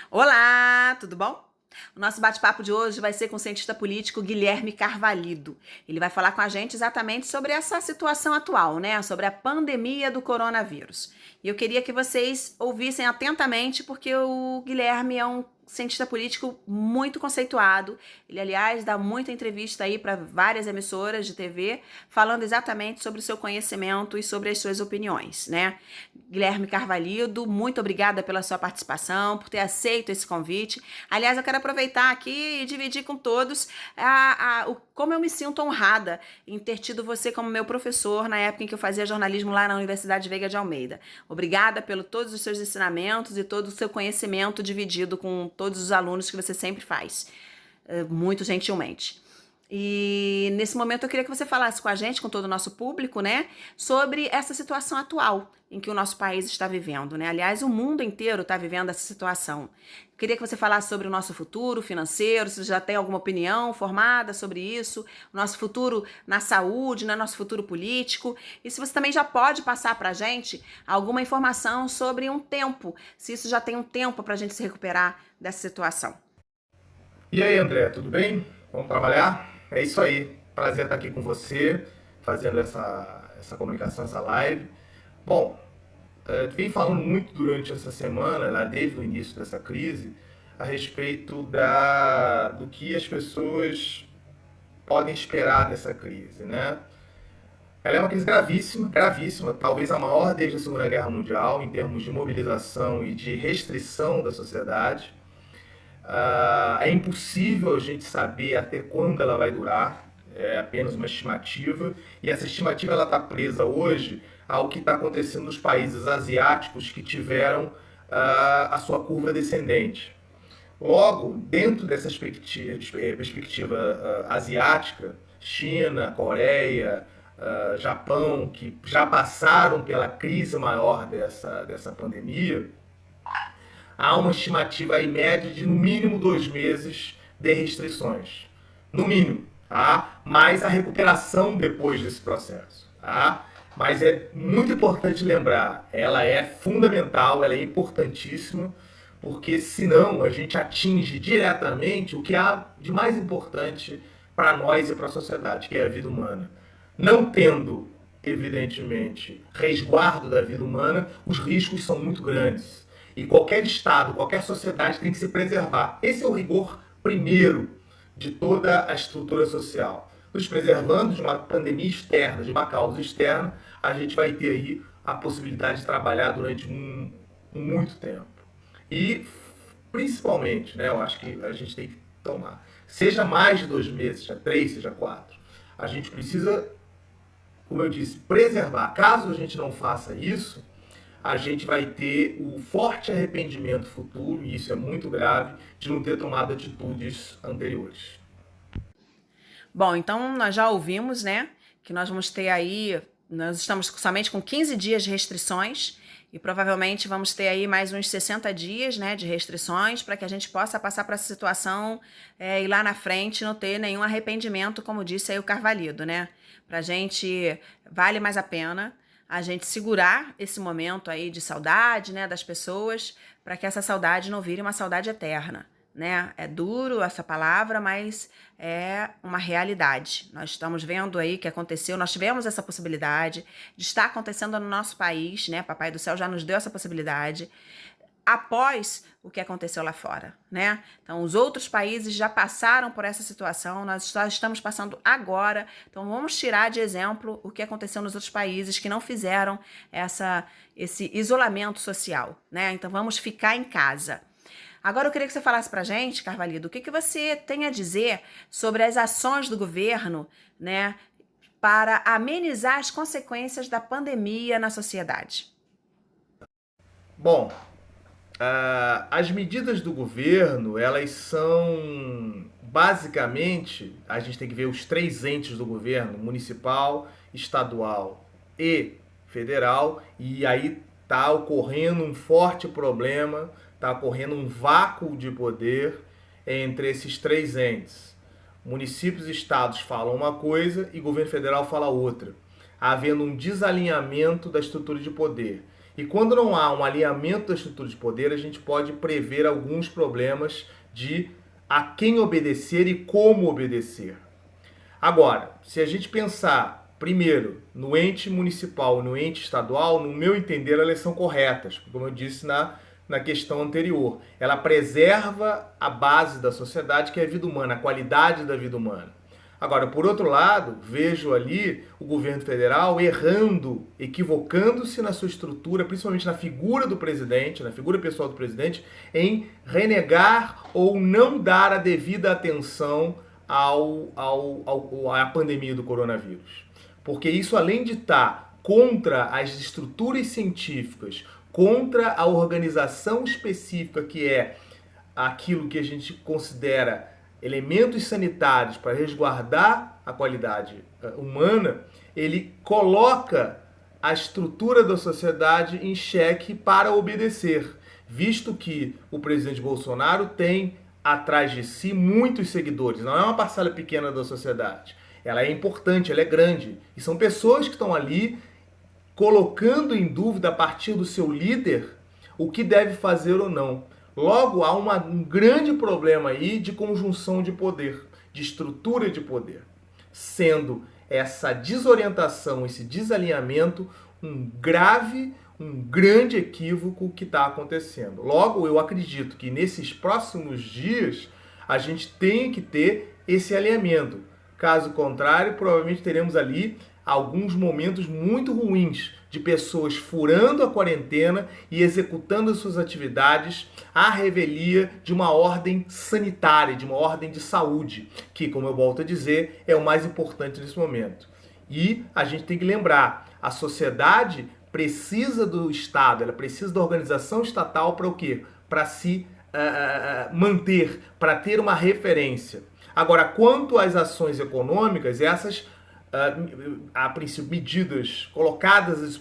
Olá, tudo bom? O nosso bate-papo de hoje vai ser com o cientista político Guilherme Carvalhido. Ele vai falar com a gente exatamente sobre essa situação atual, né? Sobre a pandemia do coronavírus. E eu queria que vocês ouvissem atentamente, porque o Guilherme é um cientista político muito conceituado. Ele, aliás, dá muita entrevista aí para várias emissoras de TV, falando exatamente sobre o seu conhecimento e sobre as suas opiniões, né? Guilherme Carvalhido, muito obrigada pela sua participação, por ter aceito esse convite. Aliás, eu quero aproveitar aqui e dividir com todos como eu me sinto honrada em ter tido você como meu professor na época em que eu fazia jornalismo lá na Universidade Veiga de Almeida. Obrigada pelo todos os seus ensinamentos e todo o seu conhecimento dividido com todos os alunos que você sempre faz, muito gentilmente. E nesse momento eu queria que você falasse com a gente, com todo o nosso público, né, sobre essa situação atual em que o nosso país está vivendo, né? Aliás, o mundo inteiro está vivendo essa situação. Eu queria que você falasse sobre o nosso futuro financeiro, se você já tem alguma opinião formada sobre isso, o nosso futuro na saúde, né, nosso futuro político, e se você também já pode passar para a gente alguma informação sobre um tempo, se isso já tem um tempo para a gente se recuperar dessa situação. E aí, André, tudo bem? Vamos trabalhar? É isso aí. Prazer estar aqui com você, fazendo essa comunicação, essa live. Bom, vem falando muito durante essa semana, lá desde o início dessa crise, a respeito do que as pessoas podem esperar dessa crise, né? Ela é uma crise gravíssima, gravíssima, talvez a maior desde a Segunda Guerra Mundial, em termos de mobilização e de restrição da sociedade. É impossível a gente saber até quando ela vai durar, é apenas uma estimativa, e essa estimativa está presa hoje ao que está acontecendo nos países asiáticos que tiveram a sua curva descendente. Logo, dentro dessa perspectiva asiática, China, Coreia, Japão, que já passaram pela crise maior dessa pandemia, há uma estimativa aí média de no mínimo 2 meses de restrições. No mínimo, tá? Mais a recuperação depois desse processo. Tá? Mas é muito importante lembrar, ela é fundamental, ela é importantíssima, porque senão a gente atinge diretamente o que há de mais importante para nós e para a sociedade, que é a vida humana. Não tendo, evidentemente, resguardo da vida humana, os riscos são muito grandes. E qualquer Estado, qualquer sociedade tem que se preservar. Esse é o rigor primeiro de toda a estrutura social. Nos preservando de uma pandemia externa, de uma causa externa, a gente vai ter aí a possibilidade de trabalhar durante muito tempo. E, principalmente, né, eu acho que a gente tem que tomar, seja mais de 2 meses, seja 3, seja 4, a gente precisa, como eu disse, preservar. Caso a gente não faça isso, a gente vai ter o forte arrependimento futuro, e isso é muito grave, de não ter tomado atitudes anteriores. Bom, então nós já ouvimos, né, que nós vamos ter aí, nós estamos somente com 15 dias de restrições e provavelmente vamos ter aí mais uns 60 dias, né, de restrições para que a gente possa passar para essa situação e lá na frente não ter nenhum arrependimento, como disse aí o Carvalhido, né? Para a gente vale mais a pena a gente segurar esse momento aí de saudade, né, das pessoas, para que essa saudade não vire uma saudade eterna, né? É duro essa palavra, mas é uma realidade. Nós estamos vendo aí que aconteceu, nós tivemos essa possibilidade de estar acontecendo no nosso país, né? Papai do Céu já nos deu essa possibilidade após o que aconteceu lá fora, né? Então, os outros países já passaram por essa situação, nós só estamos passando agora. Então, vamos tirar de exemplo o que aconteceu nos outros países que não fizeram esse isolamento social, né? Então, vamos ficar em casa. Agora eu queria que você falasse para a gente, Carvalhido, o que você tem a dizer sobre as ações do governo, né, para amenizar as consequências da pandemia na sociedade. Bom, as medidas do governo, elas são basicamente, a gente tem que ver os três entes do governo, municipal, estadual e federal, e aí está ocorrendo um forte problema, está ocorrendo um vácuo de poder entre esses três entes. Municípios e estados falam uma coisa e governo federal fala outra, havendo um desalinhamento da estrutura de poder. E quando não há um alinhamento da estrutura de poder, a gente pode prever alguns problemas de a quem obedecer e como obedecer. Agora, se a gente pensar primeiro no ente municipal e no ente estadual, no meu entender, elas são corretas, como eu disse na questão anterior. Ela preserva a base da sociedade, que é a vida humana, a qualidade da vida humana. Agora, por outro lado, vejo ali o governo federal errando, equivocando-se na sua estrutura, principalmente na figura do presidente, na figura pessoal do presidente, em renegar ou não dar a devida atenção à pandemia do coronavírus. Porque isso, além de estar contra as estruturas científicas, contra a organização específica que é aquilo que a gente considera elementos sanitários para resguardar a qualidade humana, ele coloca a estrutura da sociedade em xeque para obedecer, visto que o presidente Bolsonaro tem atrás de si muitos seguidores, não é uma parcela pequena da sociedade. Ela é importante, ela é grande, e são pessoas que estão ali colocando em dúvida a partir do seu líder o que deve fazer ou não. Logo, há um grande problema aí de conjunção de poder, de estrutura de poder, sendo essa desorientação, esse desalinhamento um grande equívoco que está acontecendo. Logo, eu acredito que nesses próximos dias a gente tem que ter esse alinhamento. Caso contrário, provavelmente teremos ali alguns momentos muito ruins de pessoas furando a quarentena e executando as suas atividades à revelia de uma ordem sanitária, de uma ordem de saúde, que, como eu volto a dizer, é o mais importante nesse momento. E a gente tem que lembrar, a sociedade precisa do Estado, ela precisa da organização estatal para o quê? Para se manter, para ter uma referência. Agora, quanto às ações econômicas, essas a princípio, medidas colocadas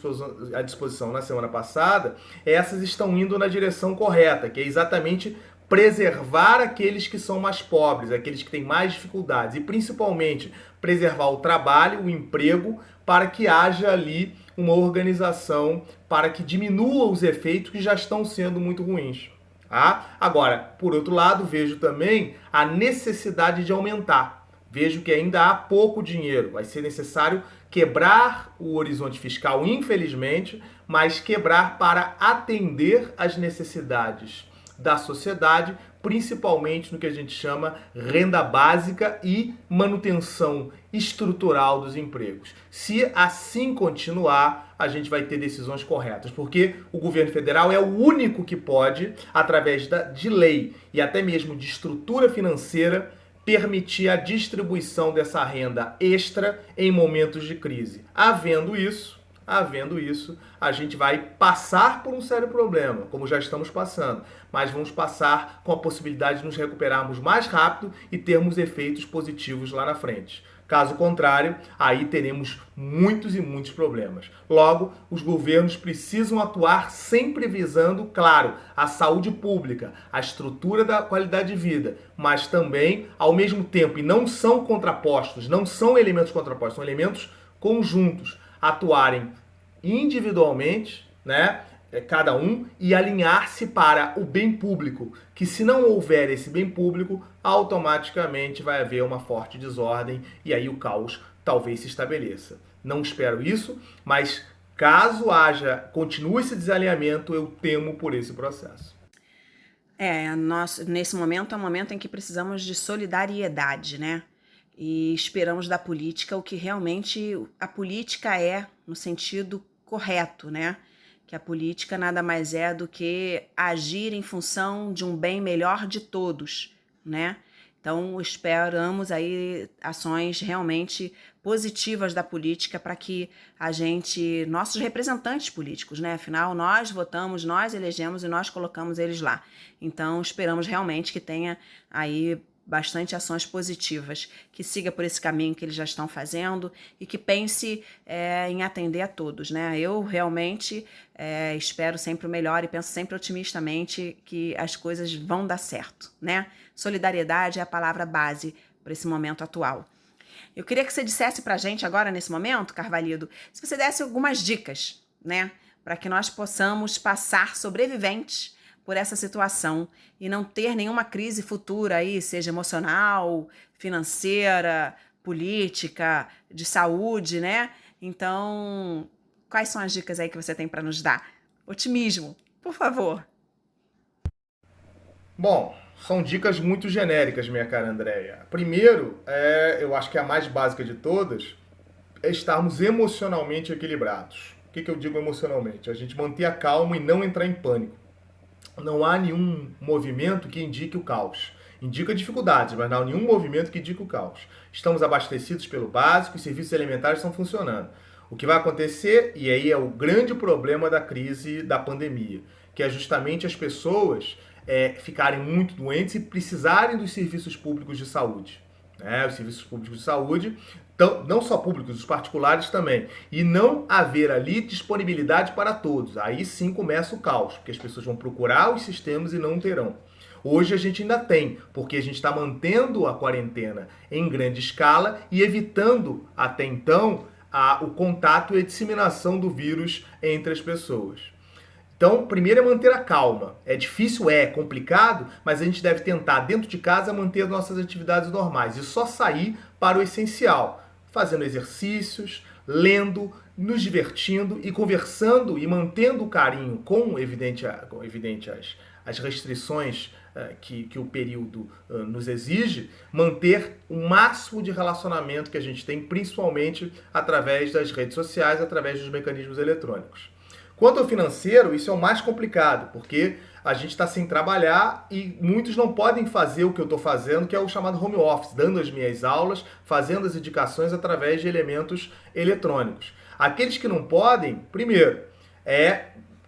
à disposição na semana passada, essas estão indo na direção correta, que é exatamente preservar aqueles que são mais pobres, aqueles que têm mais dificuldades, e principalmente preservar o trabalho, o emprego, para que haja ali uma organização para que diminua os efeitos que já estão sendo muito ruins. Tá? Agora, por outro lado, vejo também a necessidade de aumentar. Vejo que ainda há pouco dinheiro. Vai ser necessário quebrar o horizonte fiscal, infelizmente, mas quebrar para atender às necessidades da sociedade, principalmente no que a gente chama renda básica e manutenção estrutural dos empregos. Se assim continuar, a gente vai ter decisões corretas, porque o governo federal é o único que pode, através de lei e até mesmo de estrutura financeira, permitir a distribuição dessa renda extra em momentos de crise. Havendo isso, a gente vai passar por um sério problema, como já estamos passando, mas vamos passar com a possibilidade de nos recuperarmos mais rápido e termos efeitos positivos lá na frente. Caso contrário, aí teremos muitos e muitos problemas. Logo, os governos precisam atuar sempre visando, claro, a saúde pública, a estrutura da qualidade de vida, mas também, ao mesmo tempo, e não são contrapostos, não são elementos contrapostos, são elementos conjuntos, atuarem individualmente, né, cada um, e alinhar-se para o bem público, que se não houver esse bem público, automaticamente vai haver uma forte desordem e aí o caos talvez se estabeleça. Não espero isso, mas caso continue esse desalinhamento, eu temo por esse processo. Nesse momento é um momento em que precisamos de solidariedade, né? E esperamos da política o que realmente a política é, no sentido correto, né? Que a política nada mais é do que agir em função de um bem melhor de todos, né? Então, esperamos aí ações realmente positivas da política para que nossos representantes políticos, né? Afinal, nós votamos, nós elegemos e nós colocamos eles lá. Então, esperamos realmente que tenha aí bastante ações positivas, que siga por esse caminho que eles já estão fazendo e que pense em atender a todos, né? Eu realmente espero sempre o melhor e penso sempre otimistamente que as coisas vão dar certo, né? Solidariedade é a palavra base para esse momento atual. Eu queria que você dissesse pra gente agora, nesse momento, Carvalhido, se você desse algumas dicas, né? para que nós possamos passar sobreviventes por essa situação e não ter nenhuma crise futura aí, seja emocional, financeira, política, de saúde, né? Então, quais são as dicas aí que você tem para nos dar? Otimismo, por favor. Bom, são dicas muito genéricas, minha cara Andréia. Primeiro, eu acho que a mais básica de todas, é estarmos emocionalmente equilibrados. O que eu digo emocionalmente? A gente manter a calma e não entrar em pânico. Não há nenhum movimento que indique o caos. Indica dificuldades, mas não há nenhum movimento que indique o caos. Estamos abastecidos pelo básico e serviços elementares estão funcionando. O que vai acontecer, e aí é o grande problema da crise da pandemia, que é justamente as pessoas ficarem muito doentes e precisarem dos serviços públicos de saúde. Os serviços públicos de saúde, não só públicos, os particulares também. E não haver ali disponibilidade para todos. Aí sim começa o caos, porque as pessoas vão procurar os sistemas e não terão. Hoje a gente ainda tem, porque a gente está mantendo a quarentena em grande escala e evitando até então o contato e a disseminação do vírus entre as pessoas. Então, primeiro é manter a calma. É difícil, é complicado, mas a gente deve tentar, dentro de casa, manter as nossas atividades normais e só sair para o essencial, fazendo exercícios, lendo, nos divertindo e conversando e mantendo o carinho com evidente as restrições que o período nos exige, manter o máximo de relacionamento que a gente tem, principalmente através das redes sociais, através dos mecanismos eletrônicos. Quanto ao financeiro, isso é o mais complicado, porque a gente está sem trabalhar e muitos não podem fazer o que eu estou fazendo, que é o chamado home office, dando as minhas aulas, fazendo as indicações através de elementos eletrônicos. Aqueles que não podem, primeiro,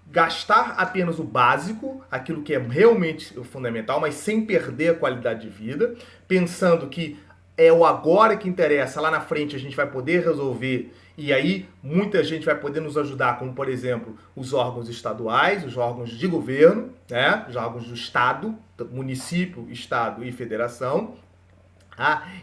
gastar apenas o básico, aquilo que é realmente fundamental, mas sem perder a qualidade de vida, pensando que é o agora que interessa, lá na frente a gente vai poder resolver e aí muita gente vai poder nos ajudar, como por exemplo os órgãos estaduais, os órgãos de governo, né? Os órgãos do Estado, município, Estado e federação,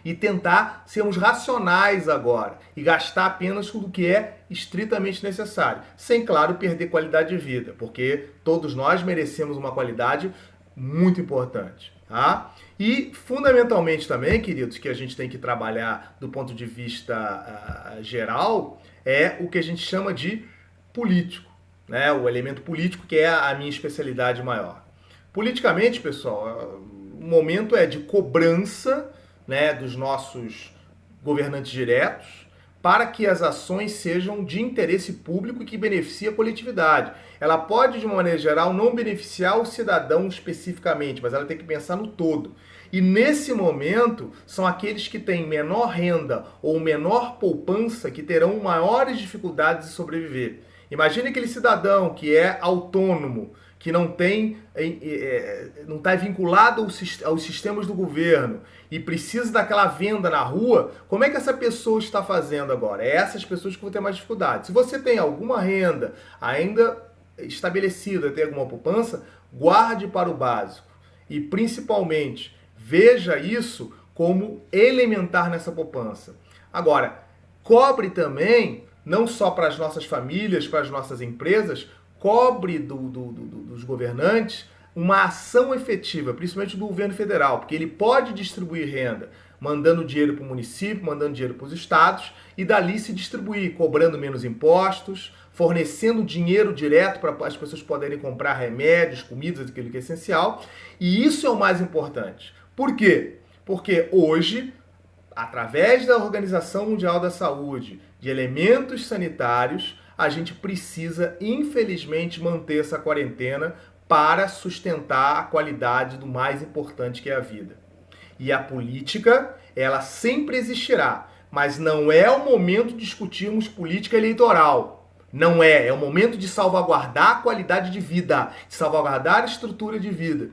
e tentar sermos racionais agora e gastar apenas com o que é estritamente necessário, sem, claro, perder qualidade de vida, porque todos nós merecemos uma qualidade muito importante. E fundamentalmente também, queridos, que a gente tem que trabalhar do ponto de vista geral, é o que a gente chama de político, né? O elemento político, que é a minha especialidade maior. Politicamente, pessoal, o momento é de cobrança, né, dos nossos governantes diretos, para que as ações sejam de interesse público e que beneficiem a coletividade. Ela pode, de uma maneira geral, não beneficiar o cidadão especificamente, mas ela tem que pensar no todo. E nesse momento, são aqueles que têm menor renda ou menor poupança que terão maiores dificuldades de sobreviver. Imagine aquele cidadão que é autônomo, que não está vinculado aos sistemas do governo e precisa daquela venda na rua. Como é que essa pessoa está fazendo agora? É essas pessoas que vão ter mais dificuldade. Se você tem alguma renda ainda estabelecida, tem alguma poupança, guarde para o básico. E principalmente, veja isso como elementar nessa poupança. Agora, cobre também, não só para as nossas famílias, para as nossas empresas, cobre dos governantes uma ação efetiva, principalmente do governo federal, porque ele pode distribuir renda, mandando dinheiro para o município, mandando dinheiro para os estados, e dali se distribuir, cobrando menos impostos, fornecendo dinheiro direto para as pessoas poderem comprar remédios, comidas, aquilo que é essencial. E isso é o mais importante. Por quê? Porque hoje, através da Organização Mundial da Saúde, de elementos sanitários, a gente precisa, infelizmente, manter essa quarentena para sustentar a qualidade do mais importante, que é a vida. E a política, ela sempre existirá, mas não é o momento de discutirmos política eleitoral. Não é. É o momento de salvaguardar a qualidade de vida, de salvaguardar a estrutura de vida.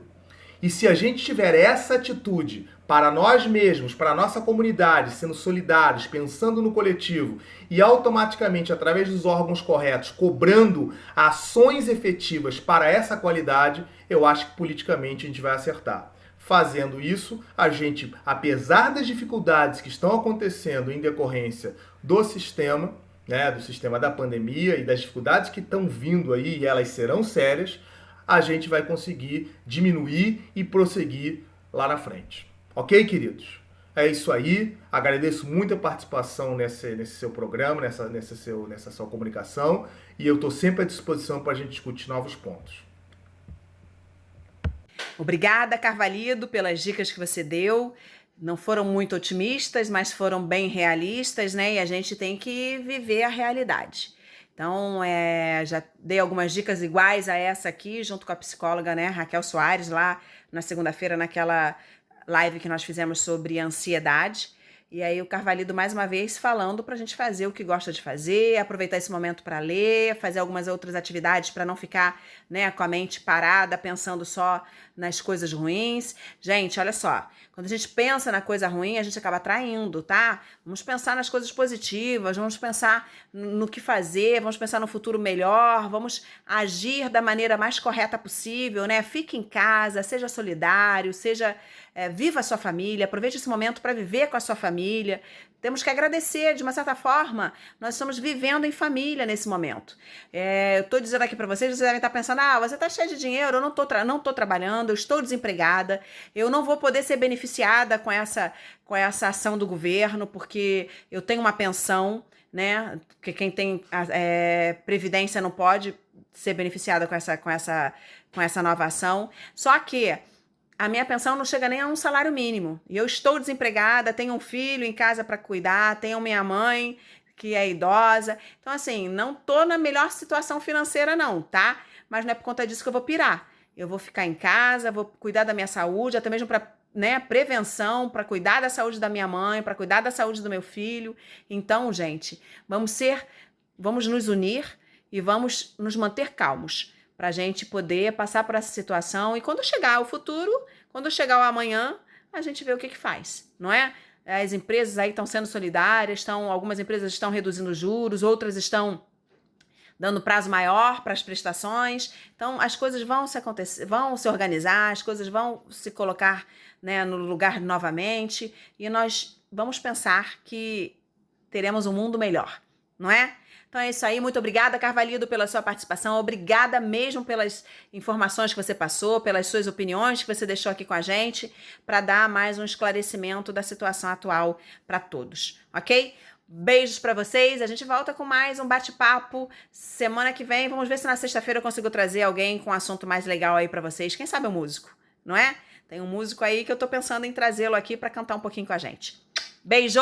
E se a gente tiver essa atitude para nós mesmos, para a nossa comunidade, sendo solidários, pensando no coletivo e automaticamente, através dos órgãos corretos, cobrando ações efetivas para essa qualidade, eu acho que politicamente a gente vai acertar. Fazendo isso, a gente, apesar das dificuldades que estão acontecendo em decorrência do sistema, né, do sistema da pandemia e das dificuldades que estão vindo aí, e elas serão sérias, a gente vai conseguir diminuir e prosseguir lá na frente. Ok, queridos? É isso aí. Agradeço muito a participação nesse seu programa, nessa sua comunicação, e eu estou sempre à disposição para a gente discutir novos pontos. Obrigada, Carvalhido, pelas dicas que você deu. Não foram muito otimistas, mas foram bem realistas, né? E a gente tem que viver a realidade. Então, já dei algumas dicas iguais a essa aqui, junto com a psicóloga, né, Raquel Soares, lá na segunda-feira, naquela live que nós fizemos sobre ansiedade. E aí o Carvalhido, mais uma vez, falando para a gente fazer o que gosta de fazer, aproveitar esse momento para ler, fazer algumas outras atividades para não ficar, né, com a mente parada, pensando só nas coisas ruins. Gente, olha só, quando a gente pensa na coisa ruim, a gente acaba atraindo, tá? Vamos pensar nas coisas positivas, vamos pensar no que fazer, vamos pensar no futuro melhor, vamos agir da maneira mais correta possível, né? Fique em casa, seja solidário, viva a sua família, aproveite esse momento para viver com a sua família. Temos que agradecer, de uma certa forma, nós estamos vivendo em família nesse momento. Eu estou dizendo aqui para vocês devem estar pensando, você está cheio de dinheiro, eu não estou trabalhando, eu estou desempregada, eu não vou poder ser beneficiada com essa ação do governo, porque eu tenho uma pensão, né? Porque quem tem previdência não pode ser beneficiada com essa nova ação. Só que a minha pensão não chega nem a um salário mínimo. E eu estou desempregada, tenho um filho em casa para cuidar, tenho minha mãe que é idosa. Então, assim, não tô na melhor situação financeira não, tá? Mas não é por conta disso que eu vou pirar. Eu vou ficar em casa, vou cuidar da minha saúde, até mesmo para, né, prevenção, para cuidar da saúde da minha mãe, para cuidar da saúde do meu filho. Então, gente, vamos nos unir e vamos nos manter calmos, para a gente poder passar por essa situação e quando chegar o futuro, quando chegar o amanhã, a gente vê o que faz, não é? As empresas aí estão sendo solidárias, algumas empresas estão reduzindo juros, outras estão dando prazo maior para as prestações. Então, as coisas vão se organizar, as coisas vão se colocar, né, no lugar novamente e nós vamos pensar que teremos um mundo melhor, não é? Então é isso aí, muito obrigada, Carvalhido, pela sua participação, obrigada mesmo pelas informações que você passou, pelas suas opiniões que você deixou aqui com a gente, para dar mais um esclarecimento da situação atual para todos, ok? Beijos para vocês, a gente volta com mais um bate-papo semana que vem, vamos ver se na sexta-feira eu consigo trazer alguém com um assunto mais legal aí para vocês, quem sabe um músico, não é? Tem um músico aí que eu tô pensando em trazê-lo aqui para cantar um pouquinho com a gente. Beijo!